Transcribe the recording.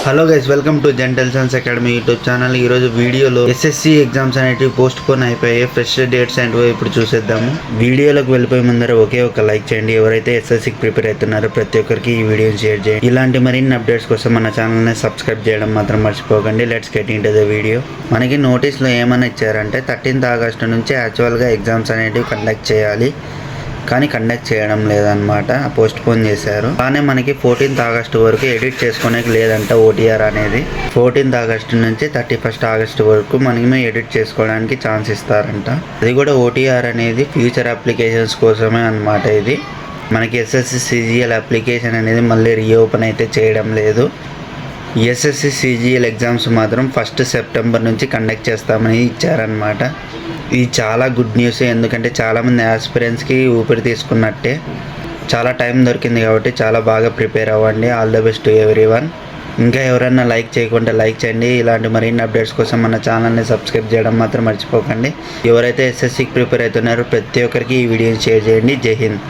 Hello guys, welcome to gentle science academy YouTube channel. ఈరోజు వీడియోలో SSC exams అనేవి post phone అయిపోయాయి. Fresh dates ఏంటో ఇప్పుడు చూసేద్దాము. వీడియోలోకి వెళ్ళిపోయే ముందర ఒకే ఒక లైక్ చేయండి. ఎవరైతే ఎస్ఎస్సికి ప్రిపేర్ అవుతున్నారో ప్రతి ఒక్కరికి ఈ వీడియోని షేర్ చేయండి. ఇలాంటి మరిన్ని అప్డేట్స్ కోసం మన ఛానల్ని సబ్స్క్రైబ్ చేయడం మాత్రం మర్చిపోకండి. Let's get into the video. మనకి నోటీస్లో ఏమని ఇచ్చారంటే 13th ఆగస్టు నుంచి యాక్చువల్గా ఎగ్జామ్స్ అనేటివి కండక్ట్ చేయాలి, కానీ కండక్ట్ చేయడం లేదనమాట. పోస్ట్ పోన్ చేశారు. కానీ మనకి 14th ఆగస్టు వరకు ఎడిట్ చేసుకోవడానికి లేదంట. ఓటీఆర్ అనేది 14th ఆగస్టు నుంచి 31st ఆగస్టు వరకు మనకి ఎడిట్ చేసుకోవడానికి ఛాన్స్ ఇస్తారంట. అది కూడా ఓటీఆర్ అనేది ఫ్యూచర్ అప్లికేషన్స్ కోసమే అనమాట. ఇది మనకి ఎస్ఎస్సి సిజిఎల్ అప్లికేషన్ అనేది మళ్ళీ రీఓపెన్ అయితే చేయడం లేదు. ఎస్ఎస్సి సిజిఎల్ ఎగ్జామ్స్ మాత్రం 1st సెప్టెంబర్ నుంచి కండక్ట్ చేస్తామని ఇచ్చారనమాట. ఇది చాలా గుడ్ న్యూస్. ఎందుకంటే చాలామంది ఆస్పిరెంట్స్కి ఊపిరి తీసుకున్నట్టే. చాలా టైం దొరికింది కాబట్టి చాలా బాగా ప్రిపేర్ అవ్వండి. All the best to everyone. ఇంకా ఎవరైనా లైక్ చేయకుంటే లైక్ చేయండి. ఇలాంటి మరిన్ని అప్డేట్స్ కోసం మన ఛానల్ని సబ్స్క్రైబ్ చేయడం మాత్రం మర్చిపోకండి. ఎవరైతే ఎస్ఎస్సికి ప్రిపేర్ అవుతున్నారో ప్రతి ఒక్కరికి ఈ వీడియోని షేర్ చేయండి. జై హింద్.